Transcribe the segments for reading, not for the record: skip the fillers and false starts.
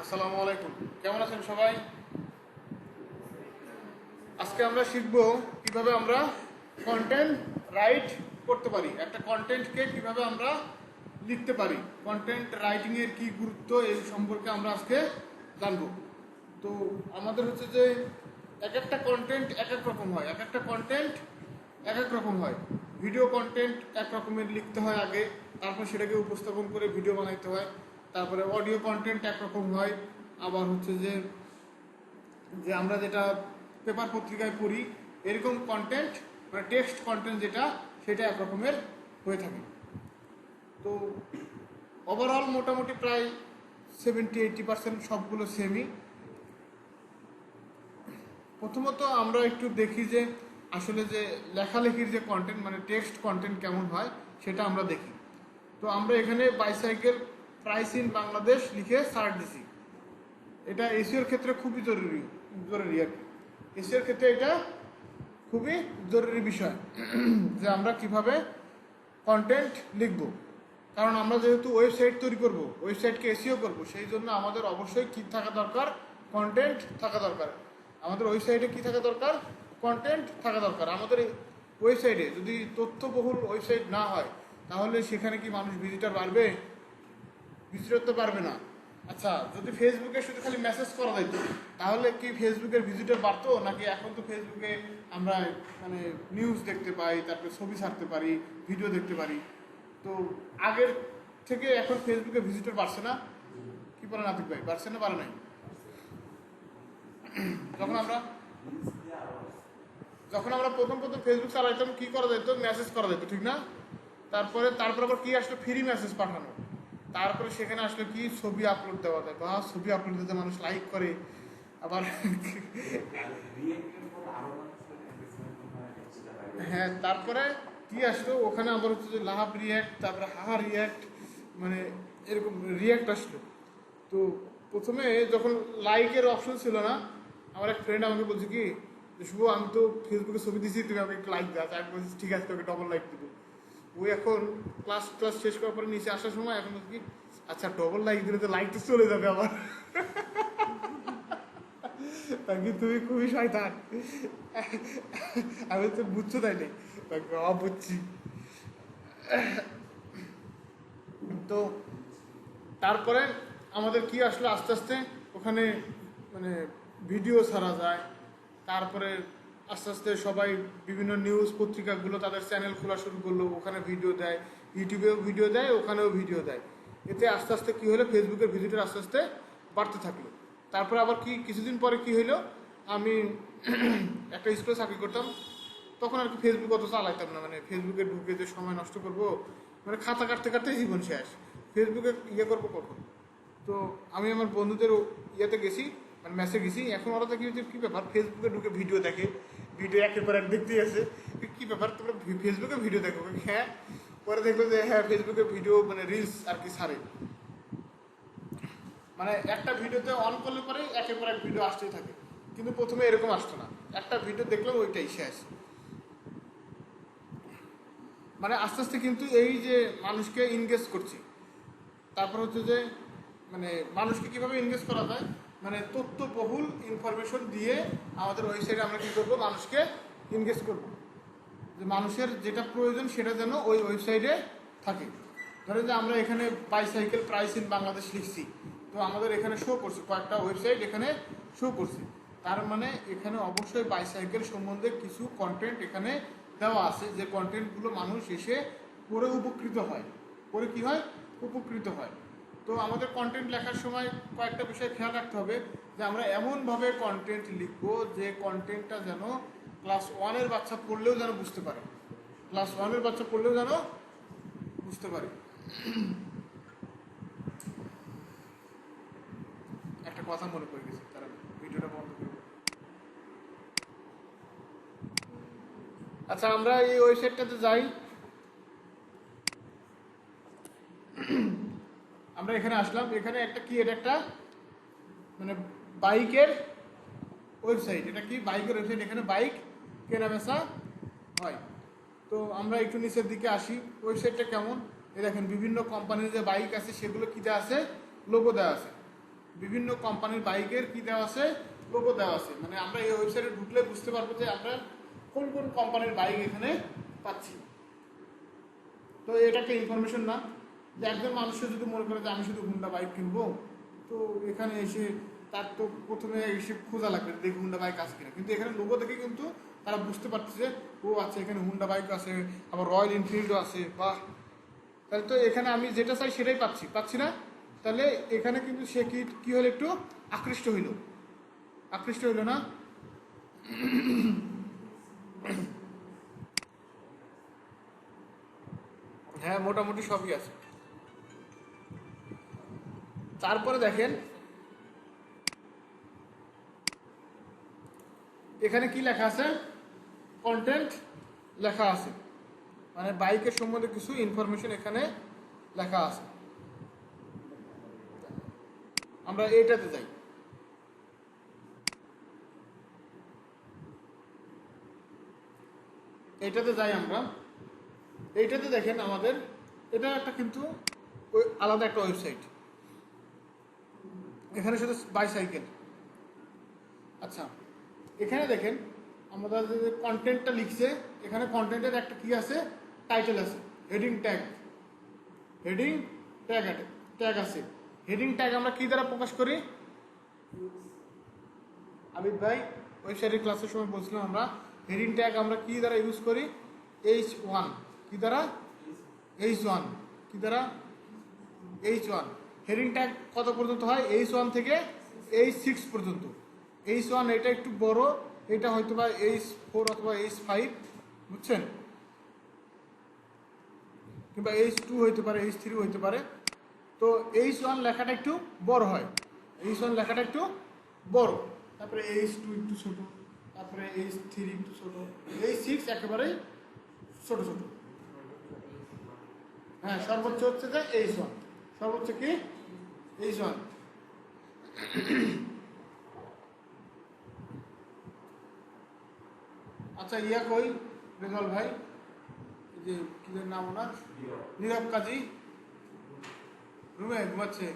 আসসালামু আলাইকুম। কেমন আছেন সবাই? আজকে আমরা শিখব কিভাবে আমরা কন্টেন্ট রাইট করতে পারি, একটা কন্টেন্টকে কিভাবে আমরা লিখতে পারি, কন্টেন্ট রাইটিং এর কি গুরুত্ব এই সম্পর্কে আমরা আজকে জানবো। তো আমাদের হচ্ছে যে এক একটা কন্টেন্ট এক এক রকম হয়, এক একটা কন্টেন্ট এক এক রকম হয়। ভিডিও কন্টেন্ট এক রকমের লিখতে হয় আগে, তারপর সেটাকে উপস্থাপন করে ভিডিও বানাইতে হয়। তারপরে অডিও কন্টেন্ট একরকম হয়। আবার হচ্ছে যে যে আমরা যেটা পেপার পত্রিকায় পড়ি এরকম কন্টেন্ট, মানে টেক্সট কন্টেন্ট যেটা, সেটা একরকমের হয়ে থাকে। তো ওভারঅল মোটামুটি প্রায় 70-80% সবগুলো সেমই। প্রথমত আমরা একটু দেখি যে আসলে যে লেখালেখির যে কন্টেন্ট, মানে টেক্সট কন্টেন্ট কেমন হয় সেটা আমরা দেখি। তো আমরা এখানে বাইসাইকেল প্রাইস ইন বাংলাদেশ লিখে সার্চ দিছি। এটা এসিওর ক্ষেত্রে খুবই জরুরি জরুরি আর কি। এসিওর ক্ষেত্রে এটা খুবই জরুরি বিষয় যে আমরা কিভাবে কন্টেন্ট লিখব। কারণ আমরা যেহেতু ওয়েবসাইট তৈরি করব, ওয়েবসাইটকে এসিও করব, সেই জন্য আমাদের অবশ্যই কী থাকা দরকার, কন্টেন্ট থাকা দরকার। আমাদের ওয়েবসাইটে কী থাকা দরকার, কন্টেন্ট থাকা দরকার। আমাদের ওয়েবসাইটে যদি তথ্যবহুল ওয়েবসাইট না হয় তাহলে সেখানে কি মানুষ ভিজিটর বাড়বে? ভিজিটর তো পারবে না। আচ্ছা, যদি ফেসবুকে শুধু খালি মেসেজ করা যেত তাহলে কি ফেসবুকের ভিজিটর বাড়তো? নাকি এখন তো ফেসবুকে আমরা মানে নিউজ দেখতে পাই, তারপরে ছবি ছাড়তে পারি, ভিডিও দেখতে পারি। তো আগের থেকে এখন ফেসবুকে ভিজিটর বাড়ছে না? কি বলেন আতিক ভাই, বাড়ছে না বাড়ে নাই? যখন আমরা প্রথম ফেসবুক চালাইতাম কি করা যেত, মেসেজ করা যেত, ঠিক না? তারপরে আবার কি আসলো, ফ্রি মেসেজ পাঠানো। তারপরে সেখানে আসলে কি ছবি আপলোড দেওয়া যায়, বা ছবি আপলোড দিতে মানুষ লাইক করে। আবার হ্যাঁ, তারপরে কি আসলো, ওখানে আবার হচ্ছে যে লাভ রিয়্যাক্ট, তারপরে হাহা রিয়্যাক্ট, মানে এরকম রিয়্যাক্ট আসলো। তো প্রথমে যখন লাইকের অপশন ছিল না, আমার এক ফ্রেন্ড আমাকে বলছে কি যে শুভ, আমি তো ফেসবুকে ছবি দিয়েছি, তুমি আমাকে একটু লাইক দাও। আমি বলছি ঠিক আছে, তোকে ডবল লাইক দেবো। ওই এখন ক্লাস শেষ করার পরে নিচে আসার সময় এখন কি, আচ্ছা ডবল লাইক দিলে তো লাইক তো চলে যাবে আবার। তুমি খুবই শয়তান। আমি তো বুঝছো তাই নেই, বুঝছি। তো তারপরে আমাদের কি আসলে আস্তে আস্তে ওখানে মানে ভিডিও ছাড়া যায়। তারপরে আস্তে আস্তে সবাই বিভিন্ন নিউজ পত্রিকাগুলো তাদের চ্যানেল খোলা শুরু করলো, ওখানে ভিডিও দেয়, ইউটিউবেও ভিডিও দেয়, ওখানেও ভিডিও দেয়। এতে আস্তে আস্তে কী হলো, ফেসবুকের ভিজিটর আস্তে আস্তে বাড়তে থাকলো। তারপরে আবার কি কিছুদিন পরে কি হইলো, আমি একটা স্কুলে চাকরি করতাম, তখন আর কি ফেসবুক অত চালাইতাম না। মানে ফেসবুকে ঢুকে যে সময় নষ্ট করবো, মানে খাতা কাটতে কাটতে জীবন শেষ, ফেসবুকে ইয়ে করবো কখন। তো আমি আমার বন্ধুদের ইয়েতে গেছি, মানে মেসে গেছি। এখন ওরা দেখি যে কী ব্যাপার, ফেসবুকে ঢুকে ভিডিও দেখে, ভিডিও একের পর এক দেখতেই আছে। কী ব্যাপার, তোমরা ফেসবুকে ভিডিও দেখো? হ্যাঁ। পরে দেখলো যে হ্যাঁ, ফেসবুকে ভিডিও মানে রিলস আর কি ছাড়ে, মানে একটা ভিডিওতে অন করলে পরে একের পর এক ভিডিও আসতেই থাকে। কিন্তু প্রথমে এরকম আসতো না, একটা ভিডিও দেখলাম ওইটাই শেষ। মানে আস্তে আস্তে কিন্তু এই যে মানুষকে ইনগেজ করছি। তারপর হচ্ছে যে মানে মানুষকে কিভাবে এনগেজ করা যায়, মানে তথ্যবহুল ইনফরমেশন দিয়ে আমাদের ওয়েবসাইটে আমরা কী করবো, মানুষকে এনগেজ করব, যে মানুষের যেটা প্রয়োজন সেটা যেন ওই ওয়েবসাইটে থাকে। ধরেন যে আমরা এখানে বাইসাইকেল প্রাইস ইন বাংলাদেশ লিখছি, তো আমাদের এখানে শো করছে কয়েকটা ওয়েবসাইট, এখানে শো করছে। তার মানে এখানে অবশ্যই বাইসাইকেল সম্বন্ধে কিছু কন্টেন্ট এখানে দেওয়া আছে, যে কন্টেন্টগুলো মানুষ এসে পড়ে উপকৃত হয়, পড়ে কী হয়, উপকৃত হয়। তো আমাদের কন্টেন্ট লেখার সময় কয়েকটা বিষয় খেয়াল রাখতে হবে, যে আমরা এমনভাবে কন্টেন্ট লিখবো যে কন্টেন্টটা যেন ক্লাস 1-এর বাচ্চা পড়লেও যেন বুঝতে পারে, ক্লাস 1-এর বাচ্চা পড়লেও যেন বুঝতে পারে। একটা কথা মনে পড়ে গেছে, তারা ভিডিওটা বন্ধ করবো। আচ্ছা, আমরা এই ওয়েবসাইটটাতে যাই, আমরা এখানে আসলাম। এখানে একটা কি, এটা একটা মানে বাইকের ওয়েবসাইট। এটা কি বাইকের ওয়েবসাইট, এখানে বাইক কেনা বেচা হয়। তো আমরা একটু নিচের দিকে আসি, ওয়েবসাইটটা কেমন। এই দেখেন বিভিন্ন কোম্পানির যে বাইক আছে সেগুলো কী দেওয়া আছে, লোগো দেওয়া আছে। বিভিন্ন কোম্পানির বাইকের কি দেওয়া আছে, লোগো দেওয়া আছে। মানে আমরা এই ওয়েবসাইটে ঢুকলে বুঝতে পারবো যে আমরা কোন কোন কোম্পানির বাইক এখানে পাচ্ছি। তো এটা একটা ইনফরমেশন না যে একজন মানুষের যদি মনে করে যে আমি শুধু হুন্ডা বাইক কিনবো, তো এখানে এসে তার তো প্রথমে এসে খোঁজা লাগবে দেখি হুন্ডা বাইক আছে কিনা। কিন্তু এখানে লোগো দেখে কিন্তু তারা বুঝতে পারতেছে ও আচ্ছা এখানে হুন্ডা বাইক আছে, আবার রয়্যাল এনফিল্ডও আছে, বাহ, তাহলে তো এখানে আমি যেটা চাই সেটাই পাচ্ছি না। তাহলে এখানে কিন্তু সে কি হলো, একটু আকৃষ্ট হইল না। হ্যাঁ, মোটামুটি সবই আছে। তারপরে দেখেন এখানে কি লেখা আছে, কন্টেন্ট লেখা আছে, মানে বাইকের সম্বন্ধে কিছু ইনফরমেশন এখানে লেখা আছে। আমরা এটাতে যাই। আমরা এইটাতে দেখেন আমাদের এটা একটা কিন্তু আলাদা একটা ওয়েবসাইট। এখানে শুধু বাইসাইকেল। আচ্ছা, এখানে দেখেন আমরা যে কন্টেন্টটা লিখছে, এখানে কন্টেন্টের একটা কি আছে, টাইটেল আছে, হেডিং ট্যাগ আছে। হেডিং ট্যাগ আমরা কি দ্বারা প্রকাশ করি? আবিদ ভাই ওয়েবসাইটের ক্লাসের সময় বলছিলাম আমরা হেডিং ট্যাগ আমরা কি দ্বারা ইউজ করি? H1 কি দ্বারা? H1 কি দ্বারা? H1 হেডিং ট্যাগ কত পর্যন্ত হয়? H1 থেকে H6 পর্যন্ত। H1 এটা একটু বড়, এটা হয়তো বা H4 অথবা H5, বুঝছেন, কিংবা H2 হইতে পারে, H3 হইতে পারে। তো H1 লেখাটা একটু বড় হয়, H1 লেখাটা একটু বড়, তারপরে H2 একটু ছোট, তারপরে H3 একটু ছোট, H6 একেবারেই ছোট। হ্যাঁ, সর্বোচ্চ হচ্ছে যে H1, সর্বোচ্চ কি H1। আচ্ছা, ইয়া কই রেজাল ভাই, এই যে কি নাম ওনার, নীরব কাজী, রুমে ঘুমাচ্ছে।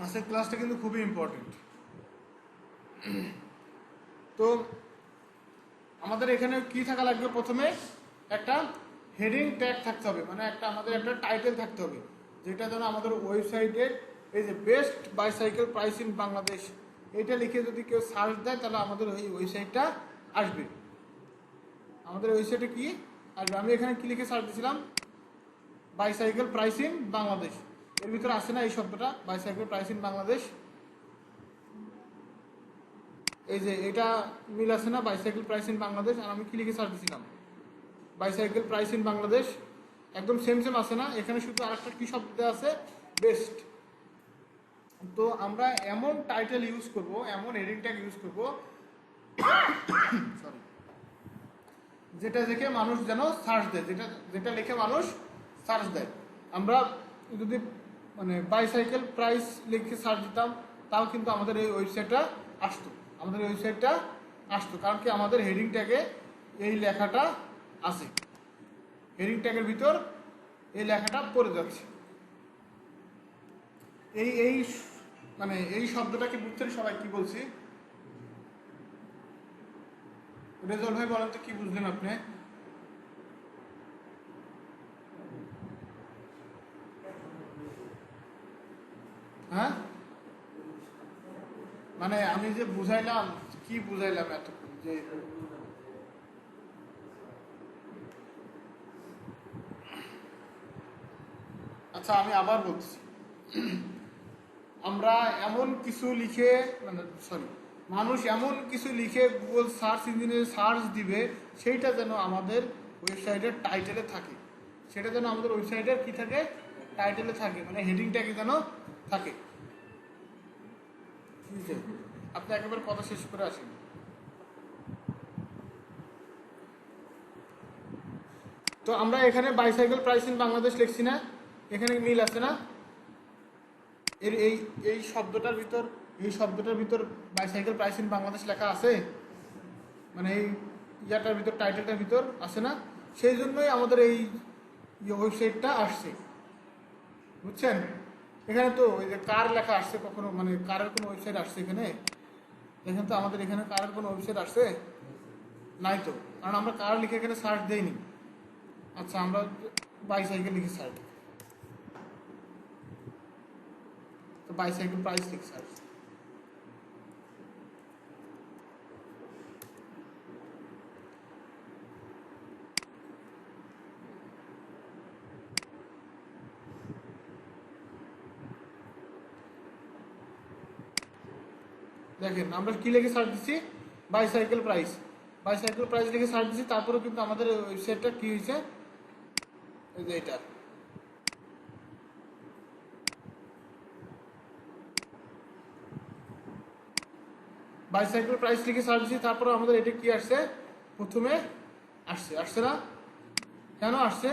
আজকের ক্লাসটা কিন্তু খুবই ইম্পর্টেন্ট। তো আমাদের এখানে কি থাকা লাগবে? প্রথমে একটা হেডিং ট্যাগ থাকতে হবে, মানে আমাদের একটা টাইটেল থাকতে হবে, যেটা যেন আমাদের ওয়েবসাইটের এই যে best bicycle price in Bangladesh এটা লিখে যদি কেউ সার্চ দেয় তাহলে আমাদের ওই ওয়েবসাইটটা আসবে। আমাদের ওয়েবসাইটে কি আসবে? আমি এখানে কি লিখে সার্চ দিয়েছিলাম? Bicycle price in Bangladesh. এর ভিতরে আসে না এই শব্দটা, বাইসাইকেল প্রাইস ইন বাংলাদেশ? এই যে এটা মিল আছে না, বাইসাইকেল প্রাইস ইন বাংলাদেশ। আর আমি কি লিখে সার্চ দিয়েছিলাম? Bicycle price in Bangladesh. একদম সেম আছে না? এখানে শুধু আরেকটা কি শব্দ আছে? বেস্ট। তো আমরা এমন টাইটেল ইউজ করব, এমন হেডিং ট্যাগ ইউজ করব সরি, যেটা দেখে মানুষ যেন সার্চ দেয়, যেটা লিখে মানুষ সার্চ দেয়। আমরা যদি মানে বাইসাইকেল প্রাইস লিখে সার্চ দিতাম তাও কিন্তু আমাদের এই ওয়েবসাইটটা আসতো, কারণ কি আমাদের হেডিং ট্যাগে এই লেখাটা আছে, হেডিং ট্যাগের ভিতর এই লেখাটা পড়ে যাচ্ছে। এই মানে এই শব্দটাকে বুঝছেন সবাই? কি বলছি? রেজাল্ট ভাই বলেন তো কি বুঝলেন আপনি? হ্যাঁ, মানে আমি যে বুঝাইলাম, কি বুঝাইলাম এতক্ষণ, যে আচ্ছা আমি আবার বলছি, আমরা এমন কিছু লিখে মানে মানুষ এমন কিছু লিখে গুগল সার্চ ইঞ্জিনে সার্চ দিবে সেইটা যেন আমাদের ওয়েবসাইটের টাইটেলে থাকে, সেটা যেন আমাদের ওয়েবসাইটের কি থাকে? টাইটেলে থাকে, মানে হেডিং ট্যাগে যেন থাকে। আপনি একেবারে কথা শেষ করে আসেন। তো আমরা এখানে বাইসাইকেল প্রাইস ইন বাংলাদেশ লিখছি না? এখানে মিল আছে না? এর এই শব্দটার ভিতর বাইসাইকেল প্রাইস ইন বাংলাদেশ লেখা আছে, মানে এই ইয়াটার ভিতর, টাইটেলটার ভিতর আছে না? সেই জন্যই আমাদের এই ওয়েবসাইটটা আসছে। বুঝছেন? এখানে তো ওই যে কার লেখা আসছে কখনো, মানে কারের কোনো ওয়েবসাইট আসছে এখানে? দেখেন তো আমাদের এখানে কারের কোনো ওয়েবসাইট আসছে? নাই তো, কারণ আমরা কার লিখে এখানে সার্চ দেইনি। আচ্ছা, আমরা বাইসাইকেল লিখে সার্চ, তো বাইসাইকেল প্রাইস লিখে সার্চ। দেখেন আমরা কি লিখে সার্চ দিচ্ছি? Bicycle price. বাইসাইকেল প্রাইস লিখে সার্চ দিচ্ছি, তারপরেও কিন্তু আমাদের ওয়েবসাইটটা কি হয়েছে, এই যে এটা। বাইসাইকেল প্রাইস লিখে সার্চ দিচ্ছি, তারপরে আমাদের এটা কি আসছে, প্রথমে আসছে। আসছে না? কেন আসছে?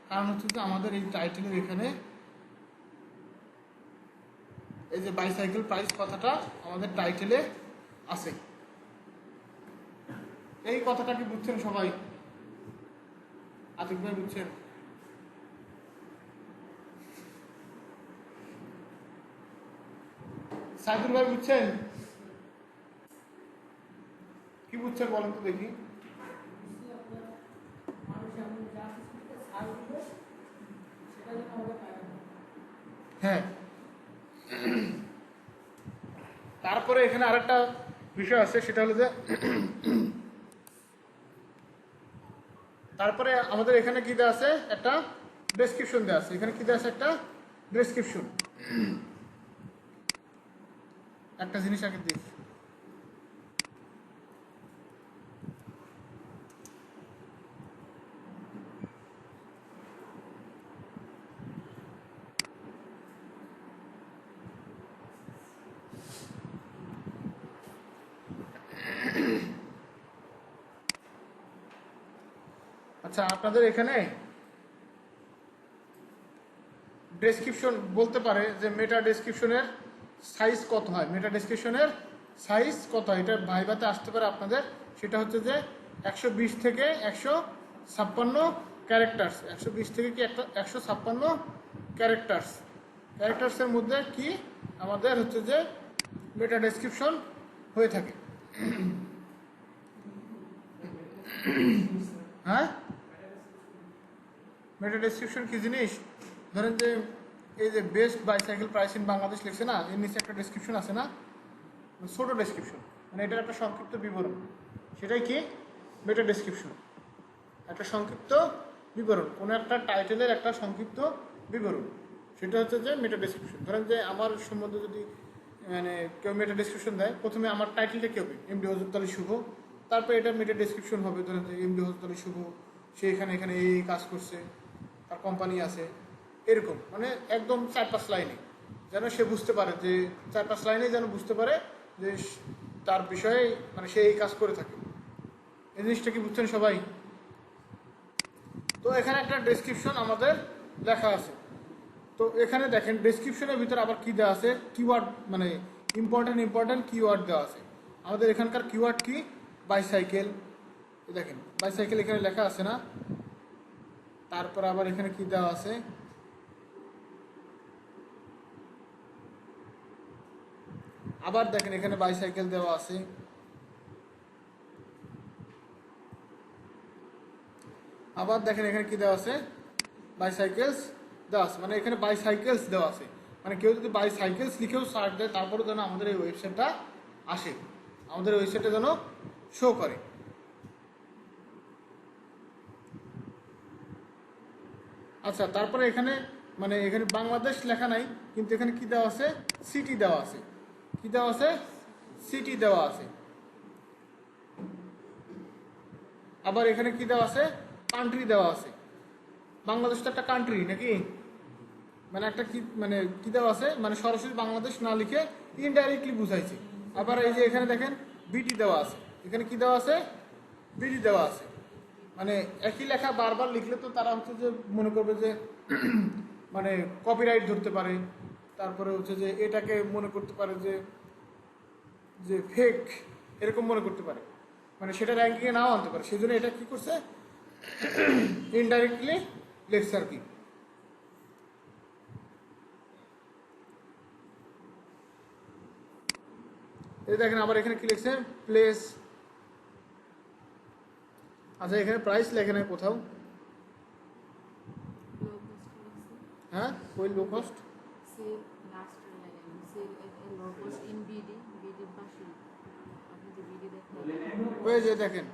কারণ হচ্ছে যে আমাদের এই টাইটেলের এখানে এই যে বাইসাইকেল প্রাইস কথাটা আমাদের টাইটেলে আছে। এই কথাটা কি বুঝছেন সবাই? আতিক ভাই বুঝছেন? সাইদুল ভাই বুঝছেন? কি বুঝছেন বলেন তো দেখি। হ্যাঁ, তারপরে এখানে আরেকটা বিষয় আছে, সেটা হলো যে তারপরে আমাদের এখানে কি দেওয়া আছে, একটা ডেসক্রিপশন দেওয়া আছে। এখানে কি দেওয়া আছে? একটা ডেসক্রিপশন। একটা জিনিস আগে দেখি, আচ্ছা আপনাদের এখানে ডেসক্রিপশন বলতে পারে যে মেটা ডেসক্রিপশনের সাইজ কত হয়, মেটা ডেসক্রিপশনের সাইজ কত হয়, এটা ভাইভাতে আসতে পারে আপনাদের। সেটা হচ্ছে যে 120 থেকে 156 ক্যারেক্টার্স। 120 থেকে কি 156 ক্যারেক্টার্স। ক্যারেক্টার্সের মধ্যে কি আমাদের হচ্ছে যে মেটা ডেসক্রিপশন হয়ে থাকে। হ্যাঁ, মেটা ডেসক্রিপশন কি জিনিস? ধরেন যে এই যে best bicycle price in Bangladesh লিখছে না, এর নিচে একটা ডেসক্রিপশন আছে না, ছোট ডেসক্রিপশন, মানে এটার একটা সংক্ষিপ্ত বিবরণ। সেটাই কি মেটা ডেসক্রিপশন, একটা সংক্ষিপ্ত বিবরণ, কোনো একটা টাইটেলের একটা সংক্ষিপ্ত বিবরণ, সেটা হচ্ছে যে মেটা ডেসক্রিপশন। ধরেন যে আমার সম্বন্ধে যদি মানে কেউ মেটা ডেসক্রিপশন দেয়, প্রথমে আমার টাইটেলটা কী হবে, এমডি হযরত আলী শুভ, তারপর এটা মেটা ডেসক্রিপশন হবে। ধরেন যে এমডি হযরত আলী শুভ, সে এখানে এখানে এই কাজ করছে, তার কোম্পানি আছে, এরকম মানে একদম 4-5 লাইনে, যেন সে বুঝতে পারে যে 4-5 লাইনে যেন বুঝতে পারে যে তার বিষয়ে মানে সে এই কাজ করে থাকে। এই জিনিসটা কি বুঝছেন সবাই? তো এখানে একটা ডেসক্রিপশন আমাদের লেখা আছে। তো এখানে দেখেন ডেসক্রিপশনের ভিতরে আবার কি দেওয়া আছে, কিওয়ার্ড, মানে ইম্পর্টেন্ট কিওয়ার্ড দেওয়া আছে। আমাদের এখানকার কিওয়ার্ড কি, বাইসাইকেল। দেখেন বাইসাইকেল এখানে লেখা আছে না, তারপর আবার এখানে কি দেওয়া আছে, আবার দেখেন এখানে বাইসাইকেল দেওয়া আছে, আবার দেখেন এখানে কি দেওয়া আছে, বাইসাইকেলস দেওয়া আছে, মানে এখানে বাইসাইকেলস দেওয়া আছে। মানে কেউ যদি বাইসাইকেলস লিখেও সার্চ দেয়, তারপরে যেন আমাদের এই ওয়েবসাইটটা আসে, আমাদের ওয়েবসাইটটা যেন শো করে। আচ্ছা, তারপরে এখানে মানে এখানে বাংলাদেশ লেখা নাই, কিন্তু এখানে কি দেওয়া আছে, সিটি দেওয়া আছে। কি দেওয়া আছে? সিটি দেওয়া আছে। আবার এখানে কি দেওয়া আছে, কান্ট্রি দেওয়া আছে। বাংলাদেশ তো একটা কান্ট্রি নাকি, মানে একটা কি মানে কি দেওয়া আছে, মানে সরাসরি বাংলাদেশ না লিখে ইনডাইরেক্টলি বুঝাইছে। আবার এই যে এখানে দেখেন বিটি দেওয়া আছে, এখানে কি দেওয়া আছে, বিটি দেওয়া আছে। মানে একই লেখা বারবার লিখলে তো তারা হচ্ছে যে মনে করবে যে মানে কপিরাইট ধরতে পারে, তারপরে হচ্ছে যে এটাকে মনে করতে পারে যে যে ফেক, এরকম মনে করতে পারে, মানে সেটা র্যাঙ্কিংয়ে নাও আনতে পারে। সেই জন্য এটা কি করছে, ইনডাইরেক্টলি লেখছে আর কি। এই দেখেন আবার এখানে কি লিখছে, প্লেস। আচ্ছা এখানে প্রাইস লেখে নাই কোথাও, হ্যাঁ ওই লো কস্ট ওই যে দেখেন,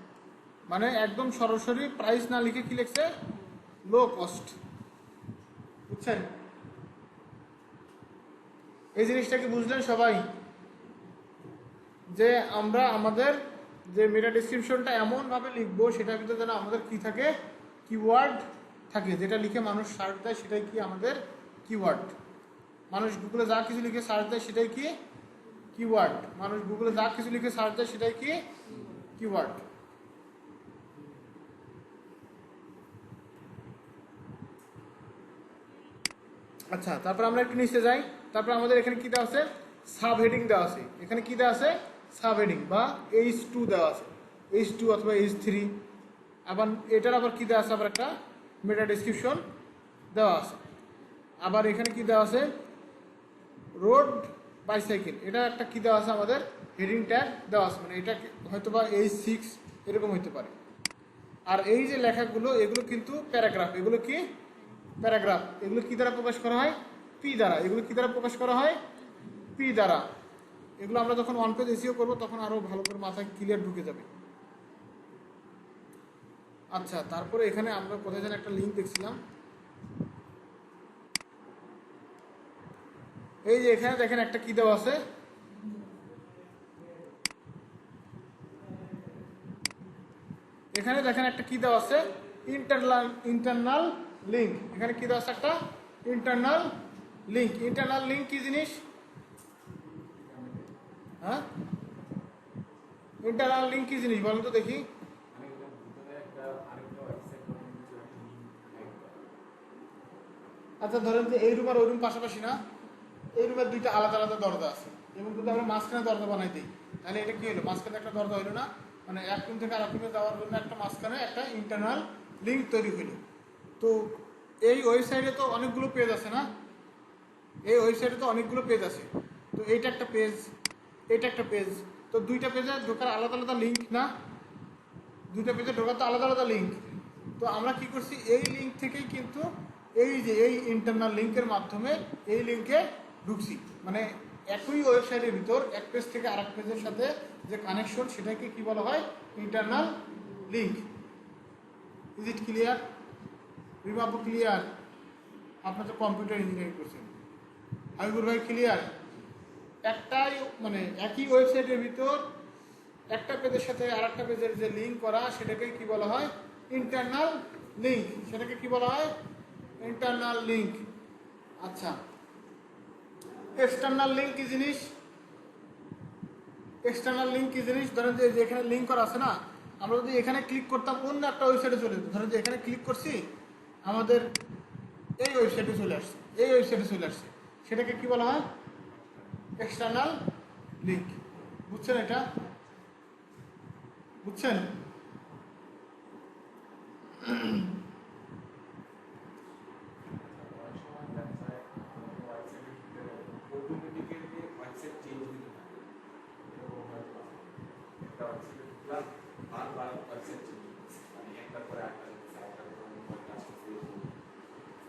মানে একদম সরাসরি প্রাইস না লিখে কি লিখছে, লো কস্ট। বুঝছেন? এই জিনিসটা কি বুঝলেন সবাই, যে আমরা আমাদের যে মেটা ডেসক্রিপশনটা এমনভাবে লিখবো সেটার ভিতরে যেন আমাদের কি থাকে, কিওয়ার্ড থাকে, যেটা লিখে মানুষ সার্চ দেয় সেটাই কি আমাদের কিওয়ার্ড। মানুষ গুগলে যা কিছু লিখে সার্চ দেয় সেটাই কি কিওয়ার্ড। মানুষ গুগলে যা কিছু লিখে সার্চ দেয় সেটাই কি কিওয়ার্ড। আচ্ছা তারপর আমরা একটু নিচে যাই। তারপর আমাদের এখানে কি দেওয়া আছে, সাব হেডিং দেওয়া আছে। এখানে কি দেওয়া আছে, সাব হেডিং বা H2 দেওয়া আছে, H2 অথবা H3। আবার এটার আবার কি দেওয়া আছে, আবার একটা মেটা ডেসক্রিপশন দেওয়া আছে। আবার এখানে কি দেওয়া আছে, রোড বাইসাইকেল, এটা একটা কি দেওয়া আছে আমাদের হেডিং ট্যাগ দেওয়া আছে, মানে এটা হয়তো বা H6 এরকম হইতে পারে। আর এই যে লেখাগুলো এগুলো কিন্তু প্যারাগ্রাফ, এগুলো কি প্যারাগ্রাফ, এগুলো কি দ্বারা প্রকাশ করা হয়, পি দ্বারা। এগুলো কি দ্বারা প্রকাশ করা হয়, পি দ্বারা। এগুলো আমরা যখন ওয়ান পেজ এসিও করবো তখন আরো ভালো করে মাথায় ক্লিয়ার ঢুকে যাবে। আচ্ছা তারপরে এখানে আমরা কোথায় যেন একটা লিঙ্ক দেখছিলাম, এই যে এখানে দেখেন একটা কি দেওয়া আছে, এখানে দেখেন একটা কি দেওয়া আছে, ইন্টারনাল লিঙ্ক। এখানে কি দেওয়া আছে, একটা ইন্টারনাল লিঙ্ক। ইন্টারনাল লিঙ্ক কি জিনিস, হ্যাঁ ইন্টারনাল লিঙ্ক কি জিনিস বলুন তো দেখি। আচ্ছা ধরেন যে এই রুম আর ওই রুম পাশাপাশি না, এই রুমের দুইটা আলাদা আলাদা দরজা আছে, এবং যদি আমরা মাঝখানে দরজা বানাই দিই তাহলে এটা কি হলো, মাঝখানে একটা দরজা হইলো না, মানে এক রুম থেকে আরেক রুমে যাওয়ার জন্য একটা মাঝখানে একটা ইন্টারনাল লিঙ্ক তৈরি হইলো। তো এই ওয়েবসাইটে তো অনেকগুলো পেজ আছে না, এই ওয়েবসাইটে তো অনেকগুলো পেজ আছে। তো এইটা একটা পেজ, এইটা একটা পেজ, তো দুইটা পেজে ঢোকার আলাদা আলাদা লিঙ্ক না, দুইটা পেজে ঢোকার তো আলাদা আলাদা লিঙ্ক। তো আমরা কি করছি, এই লিঙ্ক থেকেই কিন্তু এই যে এই ইন্টারনাল লিঙ্কের মাধ্যমে এই লিঙ্কে ঢুকছি, মানে একই ওয়েবসাইটের ভিতর এক পেজ থেকে আরেক পেজের সাথে যে কানেকশন সেটাকে কি বলা হয়, internal link. Is it clear? Rimapu clear? আপনার তো কম্পিউটার ইঞ্জিনিয়ারিং করছেন। হাবিবুর ভাই ক্লিয়ার? একটাই মানে একই ওয়েবসাইটের ভিতর একটা পেজের সাথে আরেকটা পেজের যে লিঙ্ক করা সেটাকে কি বলা হয়, ইন্টারনাল লিঙ্ক। সেটাকে কি বলা হয়, ইন্টারনাল লিঙ্ক। আচ্ছা এক্সটার্নাল লিঙ্ক কি জিনিস, এক্সটার্নাল লিঙ্ক কি জিনিস, ধরেন যে এখানে লিঙ্ক করা আছে না, আমরা যদি এখানে ক্লিক করতাম অন্য একটা ওয়েবসাইটে চলে যেত। ধরেন যে এখানে ক্লিক করছি আমাদের এই ওয়েবসাইটে চলে আসছে, এই ওয়েবসাইটে চলে আসছে, সেটাকে কি বলা হয়, এক্সটার্নাল লিঙ্ক। বুঝছেন এটা, বুঝছেন?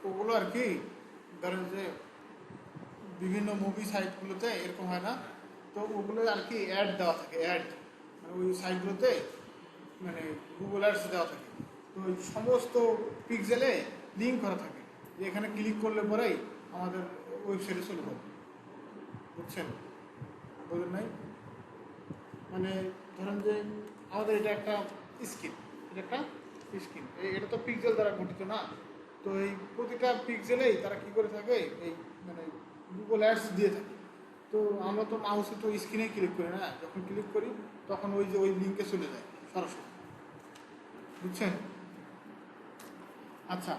ওগুলো আর কি ধরেন যে বিভিন্ন মুভি সাইটগুলোতে এরকম হয় না, তো ওগুলো আর কি অ্যাড দেওয়া থাকে, অ্যাড মানে ওই সাইটগুলোতে মানে গুগল অ্যাডস দেওয়া থাকে। তো ওই সমস্ত পিক্সেলে লিঙ্ক করা থাকে, যে এখানে ক্লিক করলে পরেই আমাদের ওয়েবসাইটে চলে যাবে। বুঝছেন? বুঝলেন নাই? মানে ধরেন যে আমাদের এটা একটা স্ক্রিন, এটা একটা স্ক্রিন, এটা তো পিক্সেল দ্বারা গঠিত না। তো এই প্রতিটা পিক্সেলেই তারা কি করে থাকে, এই মানে গুগল অ্যাডস দিয়ে থাকে। তো আমরা তো মাউসে তো স্ক্রিনে ক্লিক করি না, যখন ক্লিক করি তখন ওই যে ওই লিঙ্কে চলে যায় সরাসরি। বুঝছেন? আচ্ছা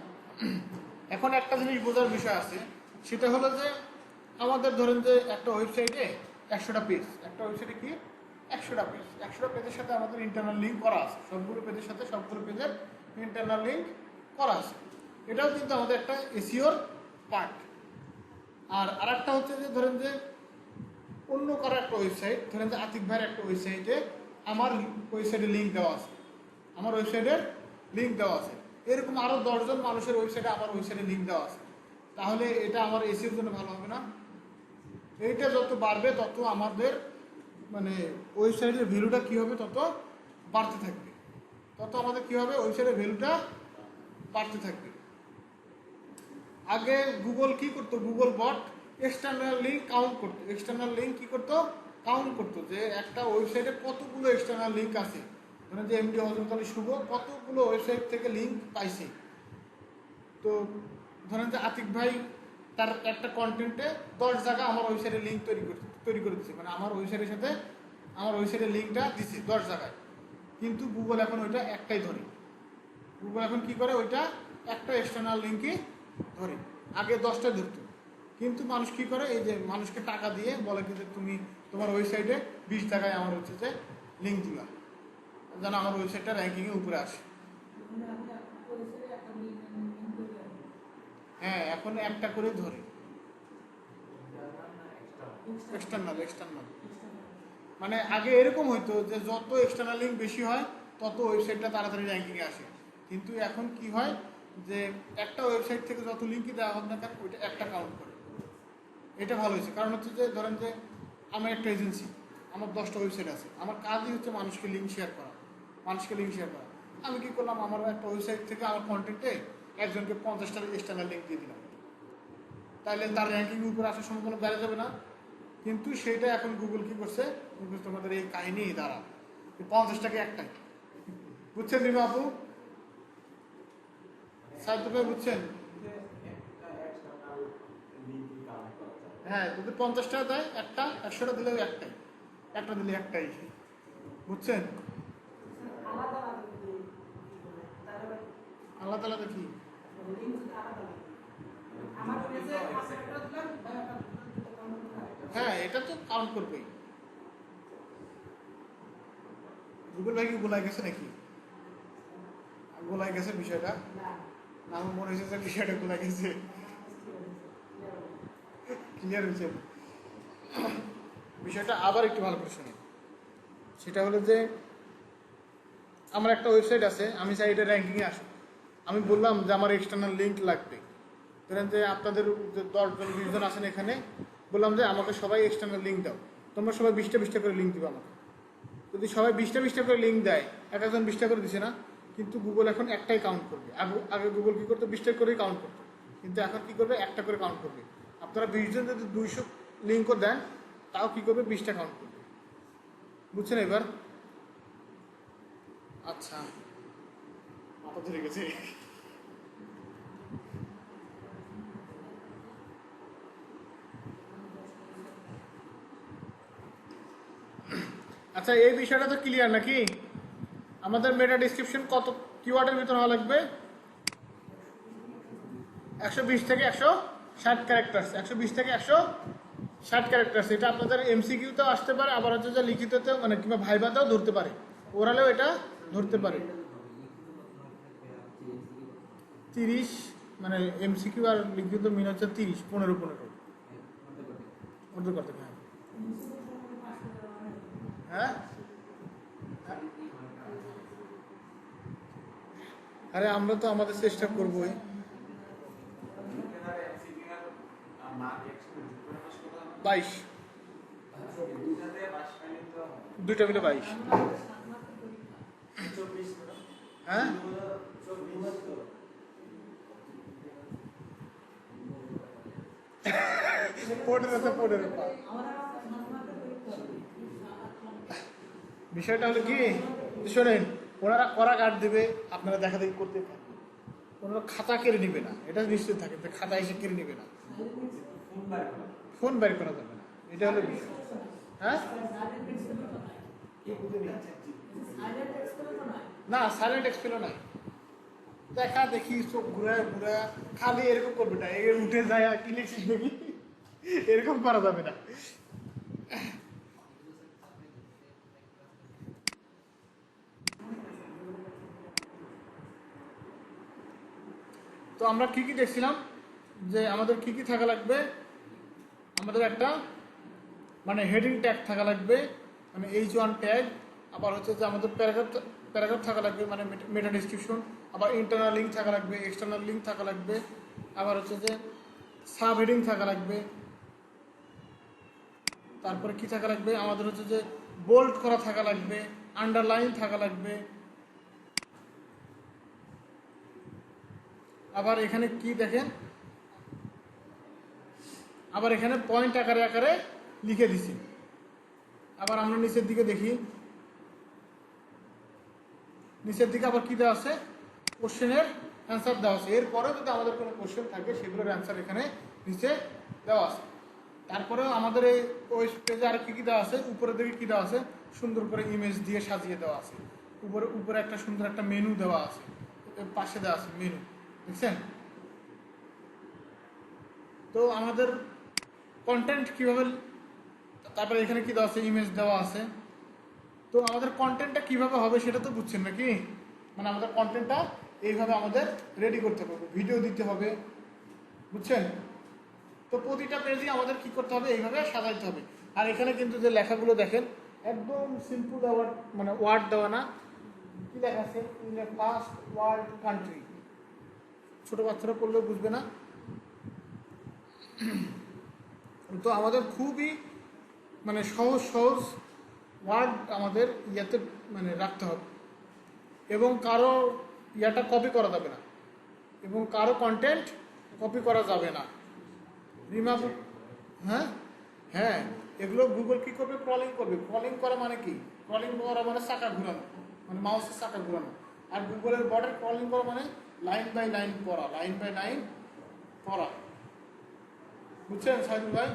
এখন একটা জিনিস বোঝার বিষয় আছে, সেটা হলো যে আমাদের ধরেন যে একটা ওয়েবসাইটে 100টা পেজ, একটা ওয়েবসাইটে কি 100টা পেজ, 100টা পেজের সাথে আমাদের ইন্টারনাল লিঙ্ক করা আছে, সবগুলো পেজের সাথে সবগুলো পেজের ইন্টারনাল লিঙ্ক করা আছে। এটাও কিন্তু আমাদের একটা এসইওর পার্ট। আর আরেকটা হচ্ছে যে ধরেন যে অন্য কারো একটা ওয়েবসাইট, ধরেন যে আতিক ভাইয়ের একটা ওয়েবসাইটে আমার ওয়েবসাইটে লিঙ্ক দেওয়া আছে, আমার ওয়েবসাইটের লিঙ্ক দেওয়া আছে, এরকম আরও 10জন মানুষের ওয়েবসাইটে আমার ওয়েবসাইটে লিঙ্ক দেওয়া আছে, তাহলে এটা আমার এসিওর জন্য ভালো হবে না? এইটা যত বাড়বে তত আমাদের মানে ওয়েবসাইটের ভ্যালুটা কী হবে, তত বাড়তে থাকবে, তত আমাদের কী হবে, ওয়েবসাইটের ভ্যালুটা বাড়তে থাকবে। আগে গুগল কি করতো, গুগল বট এক্সটার্নাল লিঙ্ক কাউন্ট করতো, এক্সটার্নাল লিঙ্ক কি করতো, কাউন্ট করতো, যে একটা ওয়েবসাইটে কতগুলো এক্সটার্নাল লিঙ্ক আছে, মানে যে এমডি হজরত আলী শুভ কতগুলো ওয়েবসাইট থেকে লিঙ্ক পাইছে। তো ধরেন যে আতিক ভাই তার একটা কন্টেন্টে 10 জায়গা আমার ওয়েবসাইটে লিঙ্ক তৈরি করে দিচ্ছে, মানে আমার ওয়েবসাইটের সাথে আমার ওয়েবসাইটের লিঙ্কটা দিচ্ছে 10 জায়গায়, কিন্তু গুগল এখন ওইটা একটাই ধরে, গুগল এখন কি করে, ওইটা একটা এক্সটার্নাল লিঙ্কই ধরে, আগে 10টা ধরত, কিন্তু মানুষ কি করে, এই যে মানুষকে টাকা দিয়ে বলে কি যে তুমি তোমার ওয়েবসাইটে 20 টাকায় আমার হচ্ছে যে লিঙ্ক দিবা, যেন আমার ওয়েবসাইটটা র্যাঙ্কিংয়ে উপরে আসে। হ্যাঁ, এখন একটা করে ধরে, এক্সটার্নাল এক্সটার্নাল মানে আগে এরকম হইতো যে যত এক্সটার্নাল লিঙ্ক বেশি হয় তত ওয়েবসাইটটা তাড়াতাড়ি র্যাঙ্কিংয়ে আসে, কিন্তু এখন কি হয় যে একটা ওয়েবসাইট থেকে যত লিঙ্কই দেওয়া হোক না কেন ওইটা একটা কাউন্ট করে। এটা ভালো হয়েছে, কারণ হচ্ছে যে ধরেন যে আমার একটা এজেন্সি, আমার 10টা ওয়েবসাইট আছে, আমার কাজই হচ্ছে মানুষকে লিঙ্ক শেয়ার করা, মানুষকে লিঙ্ক শেয়ার করা। আমি কি করলাম, আমার একটা ওয়েবসাইট থেকে আমার কন্টেন্টে একজনকে 50টা এক্সটার্নাল লিঙ্ক দিয়ে দিলাম, তাহলে তার র্যাঙ্কিং উপরে আসার সম্ভাবনা বেড়ে যাবে না? কিন্তু সেটা এখন গুগল কি করছে, তোমাদের এই কাহিনী দ্বারা 50টাকে একটাই, বুঝছেন রিমা আপু, সাহিত্য ভাই বুঝছেন? হ্যাঁ, যদি 50টা দেয় একটা, 100টা দিলেও একটাই, একটা দিলে একটাই, বুঝছেন? আলাদা আলাদা কি? হ্যাঁ, এটা তো কাউন্ট করবেই। গুগল ভাই কি গোলায় গেছে নাকি? গোলায় গেছে বিষয়টা? না, আমার মনে হয়েছে যে বিষয়টা গোলায় গেছে, ক্লিয়ার হয়েছে বিষয়টা। আবার একটু ভালো করে শুনি, সেটা হলো যে আমার একটা ওয়েবসাইট আছে, আমি চাই এটা র্যাঙ্কিংয়ে আসুক, আমি বললাম যে আমার এক্সটার্নাল লিঙ্ক লাগবে, ধরেন যে আপনাদের যে 10জন 20জন আছেন এখানে, বললাম যে আমাকে সবাই এক্সটার্নাল লিঙ্ক দাও, তোমরা সবাই 20টা করে লিঙ্ক দিবে আমাকে। যদি সবাই 20টা করে লিঙ্ক দেয়, এক একজন 20টা করে দিছে না, কিন্তু গুগল এখন একটাই কাউন্ট করবে। আগে গুগল কী করতো, 20টা করেই কাউন্ট করতো, কিন্তু এখন কী করবে, একটা করে কাউন্ট করবে। আপনারা 20 জন যদি 200 লিঙ্কও দেন, তাও কী করবে, 20টা কাউন্ট করবে, বুঝছেন এবার? আচ্ছা, মাথা ধরে গেছে। আচ্ছা, এই বিষয়টা তো ক্লিয়ার নাকি? আমাদের মেটা ডিসক্রিপশন কত কিওয়ার্ডের ভিতর হওয়া লাগবে? 120 থেকে 160 ক্যারেক্টার্স, 120 থেকে 160 ক্যারেক্টার্স। এটা আপনাদের এমসিকিউতেও আসতে পারে, আবার হচ্ছে যে লিখিততেও, মানে কিংবা ভাইভাতেও ধরতে পারে, ওরালেও এটা ধরতে পারে। 30 মানে এমসিকিউ আর লিখিত মিন হচ্ছে 30, 15 অর্ধ করতে হবে। হ্যাঁ, আরে আমরা তো আমাদের চেষ্টা করবোই। 22, দুইটা মিলে 22। হ্যাঁ, বিষয়টা হলো কি, শোনেন, ওনারা করা কার্ড দেবে, আপনারা দেখা দেখি করতে থাকবেন, ওনারা খাতা কেড়ে নিবে না, এটা নিশ্চিত থাকে যে খাতা এসে কেড়ে নিবে না, ফোন বের করা যাবে না, এটা হলো বিষয়। হ্যাঁ, না, সাইলেন্ট এক্সপেলও নাই, দেখা দেখি চোখ ঘুরায় ঘুরায় খালি এরকম করবে না, এর উঠে যায় কি লিখছিস দেখি, এরকম করা যাবে না। তো আমরা কি কি দেখছিলাম, যে আমাদের কি কি থাকা লাগবে, আমাদের একটা মানে হেডিং ট্যাগ থাকা লাগবে, মানে H1 ট্যাগ, আবার হচ্ছে যে আমাদের প্যারাগ্রাফ থাকা লাগবে, মানে মেটা ডিসক্রিপশন, আবার ইন্টারনাল লিঙ্ক থাকা লাগবে, এক্সটার্নাল লিঙ্ক থাকা লাগবে, আবার হচ্ছে যে সাব হেডিং থাকা লাগবে। তারপরে কি থাকা লাগবে আমাদের হচ্ছে যে বোল্ড করা থাকা লাগবে, আন্ডারলাইন থাকা লাগবে। আবার এখানে কি দেখেন, আবার এখানে পয়েন্ট আকারে আকারে লিখে দিছি। আবার আমরা নিচের দিকে দেখি, নিচের দিকে আবার কি দেওয়া আছে, কোশ্চেনের অ্যান্সার দেওয়া আছে। এরপরে যদি আমাদের কোনো কোশ্চেন থাকে সেগুলোর অ্যান্সার এখানে নিচে দেওয়া আছে। তারপরেও আমাদের এই ওই পেজে আর কি দেওয়া আছে, উপরের দিকে কি দেওয়া আছে, সুন্দর করে ইমেজ দিয়ে সাজিয়ে দেওয়া আছে। উপরে একটা সুন্দর একটা মেনু দেওয়া আছে, পাশে দেওয়া আছে মেনু, দেখছেন? তো আমাদের কন্টেন্ট কিভাবে, তারপরে এখানে কি দেওয়া আছে, ইমেজ দেওয়া আছে। তো আমাদের কন্টেন্টটা কিভাবে হবে সেটা তো বুঝছেন নাকি? মানে আমাদের কন্টেন্টটা এইভাবে আমাদের রেডি করতে হবে, ভিডিও দিতে হবে, বুঝছেন? তো প্রতিটা পেজই আমাদের কি করতে হবে, এইভাবে সাজাইতে হবে। আর এখানে কিন্তু যে লেখাগুলো দেখেন একদম সিম্পল দেওয়ার, মানে ওয়ার্ড দেওয়া না, কি লেখা আছে, in a first world country. ছোট বাচ্চারা পড়লেও বুঝবে না। তো আমাদের খুবই মানে সহজ সহজ ওয়ার্ড আমাদের ইয়াতে মানে রাখতে হবে, এবং কারো ইয়াটা কপি করা যাবে না, এবং কারো কন্টেন্ট কপি করা যাবে না। রিমা, হ্যাঁ হ্যাঁ, এগুলো গুগল কি করবে, ক্রলিং করবে। ক্রলিং করা মানে কি, ক্রলিং করা মানে চাকা ঘুরানো, মানে মাউসের চাকা ঘুরানো। আর গুগলের বর্ডার ক্রলিং করা মানে লাইন বাই লাইন পড়া, লাইন বাই লাইন পড়া। বুঝছেন সাইদুল ভাই?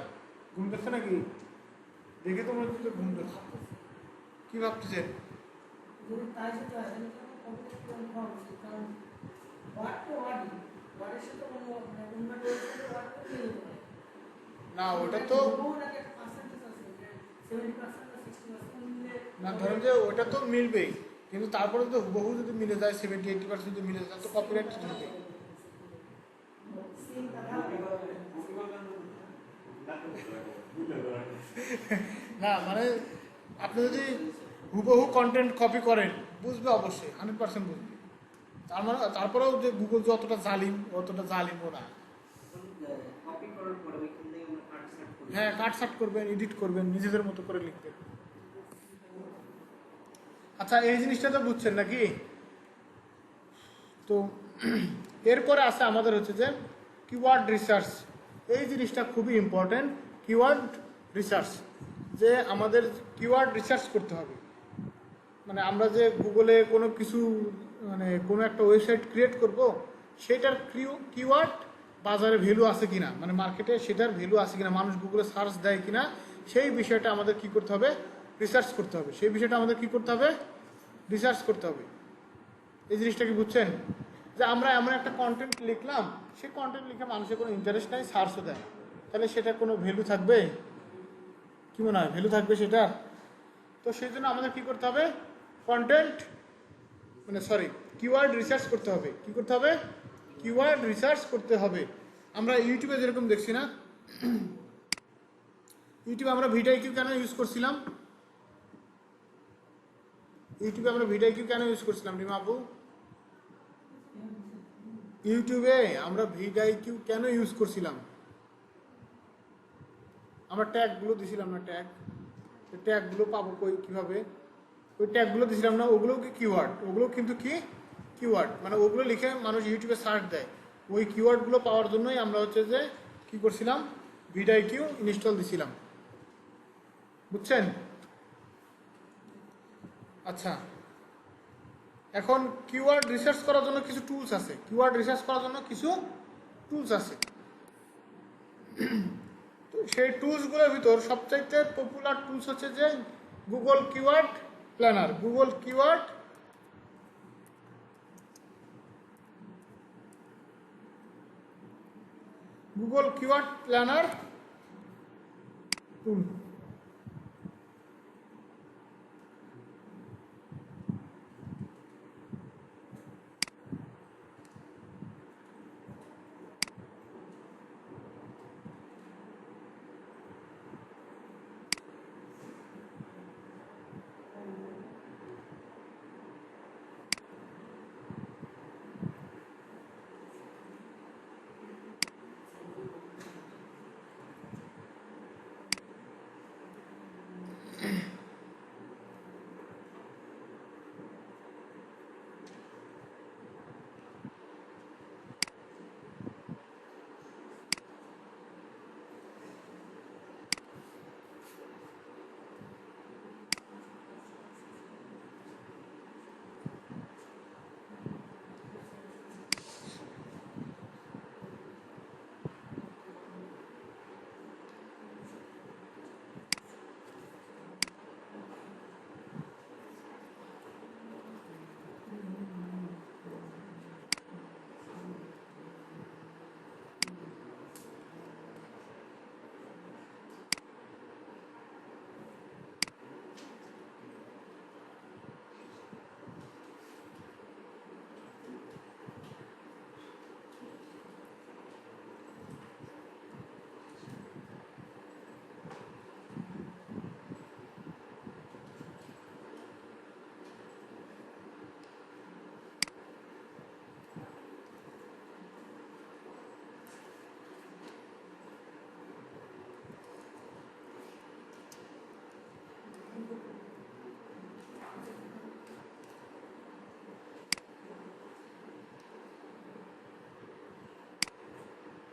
ঘুম পেচ্ছে নাকি? দেখে তো মনে হচ্ছে ঘুম পেচ্ছে। কি ভাবতেছেন? না ওটা তো না, ধরেন যে ওটা তো মিলবেই, কিন্তু তারপরে তো হুবহু যদি মিলে যায় 70-80% যদি মিলে যায় তো কপিরাইট ঢুকবে। না মানে আপনি যদি হুবহু কন্টেন্ট কপি করেন বুঝবে অবশ্যই, 100% বুঝবে। তার মানে তারপরেও যে গুগল যে অতটা জালিমও না। হ্যাঁ, কাটছাট করবেন, এডিট করবেন, নিজেদের মতো করে লিখবেন। আচ্ছা, এই জিনিসটা তো বুঝছেন নাকি? তো এরপরে আছে আমাদের হচ্ছে যে কিওয়ার্ড রিসার্চ। এই জিনিসটা খুবই ইম্পর্টেন্ট, কিওয়ার্ড রিসার্চ। যে আমাদের কিওয়ার্ড রিসার্চ করতে হবে, মানে আমরা যে গুগলে কোনো কিছু, মানে কোনো একটা ওয়েবসাইট ক্রিয়েট করব, সেটার কিওয়ার্ড বাজারে ভ্যালু আছে কিনা, মানে মার্কেটে সেটার ভ্যালু আছে কিনা, মানুষ গুগলে সার্চ দেয় কিনা, সেই বিষয়টা আমাদের কি করতে হবে, রিসার্চ করতে হবে। সেই বিষয়টা আমাদের কি করতে হবে, রিসার্চ করতে হবে। এই জিনিসটা কি বুঝছেন? যে আমরা এমন একটা কন্টেন্ট লিখলাম, সেই কন্টেন্ট লিখে মানুষের কোনো ইন্টারেস্ট নাই, সার্চও দেয়, তাহলে সেটা কোনো ভ্যালু থাকবে? কি মনে হয়, ভ্যালু থাকবে সেটা? তো সেই জন্য আমাদের কি করতে হবে, কন্টেন্ট মানে সরি কিওয়ার্ড রিসার্চ করতে হবে। কি করতে হবে, কিওয়ার্ড রিসার্চ করতে হবে। আমরা ইউটিউবে যেরকম দেখছি না, ইউটিউবে আমরা ভিডিআইকিউ কেন ইউজ করছিলাম, ইউটিউবে আমরা ভিডিআইকিউ কেন ইউজ করছিলাম রিমা আপু? ইউটিউবে আমরা ভিডিআইকিউ কেন ইউজ করছিলাম? আমরা ট্যাগগুলো দিছিলাম না, ট্যাগগুলো পাবো কই, কিভাবে? ওই ট্যাগগুলো দিছিলাম না, ওগুলো কি কিওয়ার্ড? ওগুলো কিন্তু কি কিওয়ার্ড, মানে ওগুলো লিখে মানুষ ইউটিউবে সার্চ দেয়। ওই কিওয়ার্ডগুলো পাওয়ার জন্যই আমরা হচ্ছে যে কি করছিলাম, ভিডিআইকিউ ইনস্টল দিছিলাম। বুঝছেন? আচ্ছা, এখন কিওয়ার্ড রিসার্চ করার জন্য কিছু টুলস আছে, কিওয়ার্ড রিসার্চ করার জন্য কিছু টুলস আছে। তো সেই টুলসগুলোর ভিতর সবচাইতে পপুলার টুলস হচ্ছে যে Google keyword planner. Google keyword planner tool.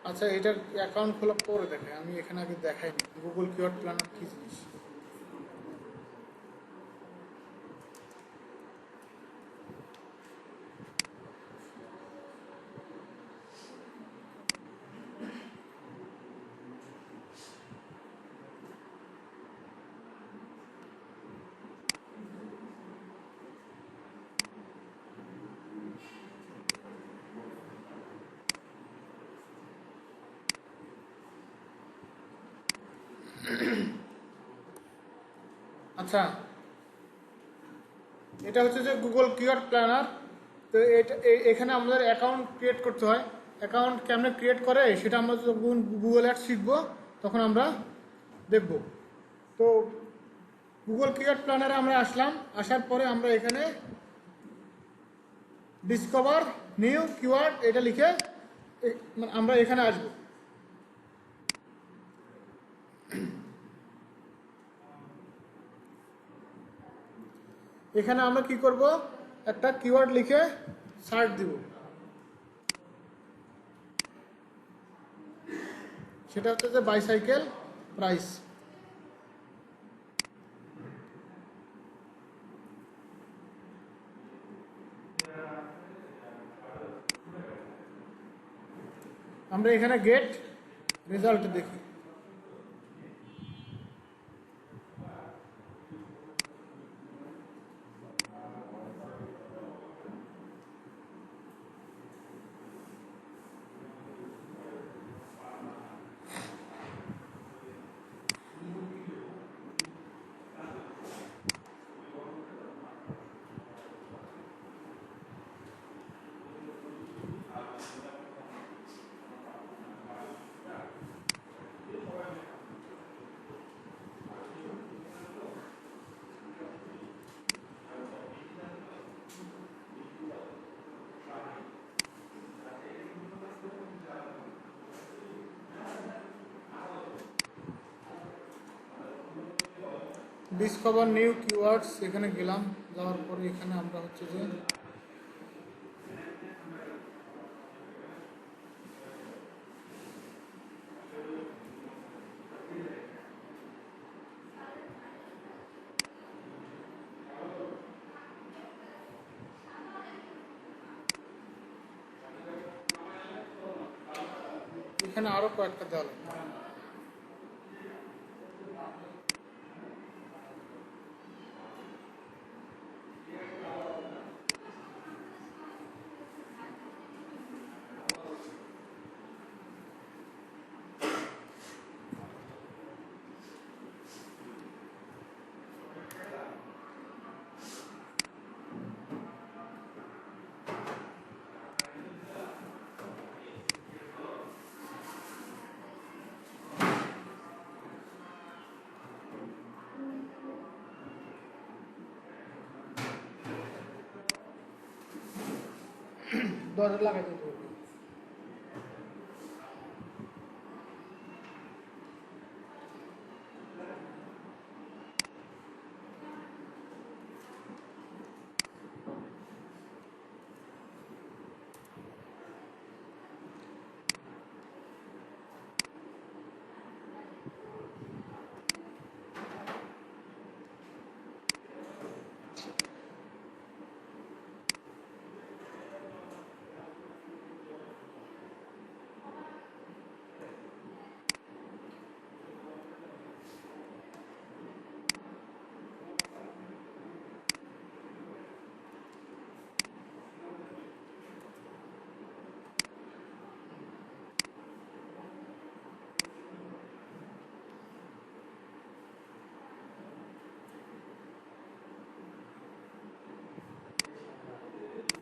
আচ্ছা, এটার অ্যাকাউন্ট খোলা পরে দেখে, আমি এখানে আগে দেখাইনি গুগল কিওয়ার্ড প্ল্যানার কি জিনিস। আচ্ছা, এটা হচ্ছে যে গুগল কিওয়ার্ড প্ল্যানার। তো এটা এখানে আমাদের অ্যাকাউন্ট ক্রিয়েট করতে হয়। অ্যাকাউন্ট কেমনে ক্রিয়েট করে সেটা আমরা যখন গুগল অ্যাড শিখবো তখন আমরা দেখব। তো গুগল কিওয়ার্ড প্ল্যানারে আমরা আসলাম, আসার পরে আমরা এখানে ডিসকভার নিউ কিওয়ার্ড এটা লিখে আমরা এখানে আসবো। এখানে আমরা কি করব, একটা কিওয়ার্ড লিখে সার্চ দিব। সেটা হচ্ছে যে বাইসাইকেল প্রাইস। আমরা এখানে গেট রেজাল্ট দেখি। ডিসকভার নিউ কিওয়ার্ডস এখানে গেলাম, যাওয়ার পরে এখানে আমরা হচ্ছে যে এখানে আরো কয়েকটা দেওয়া লাগবে। দরজা লাগাই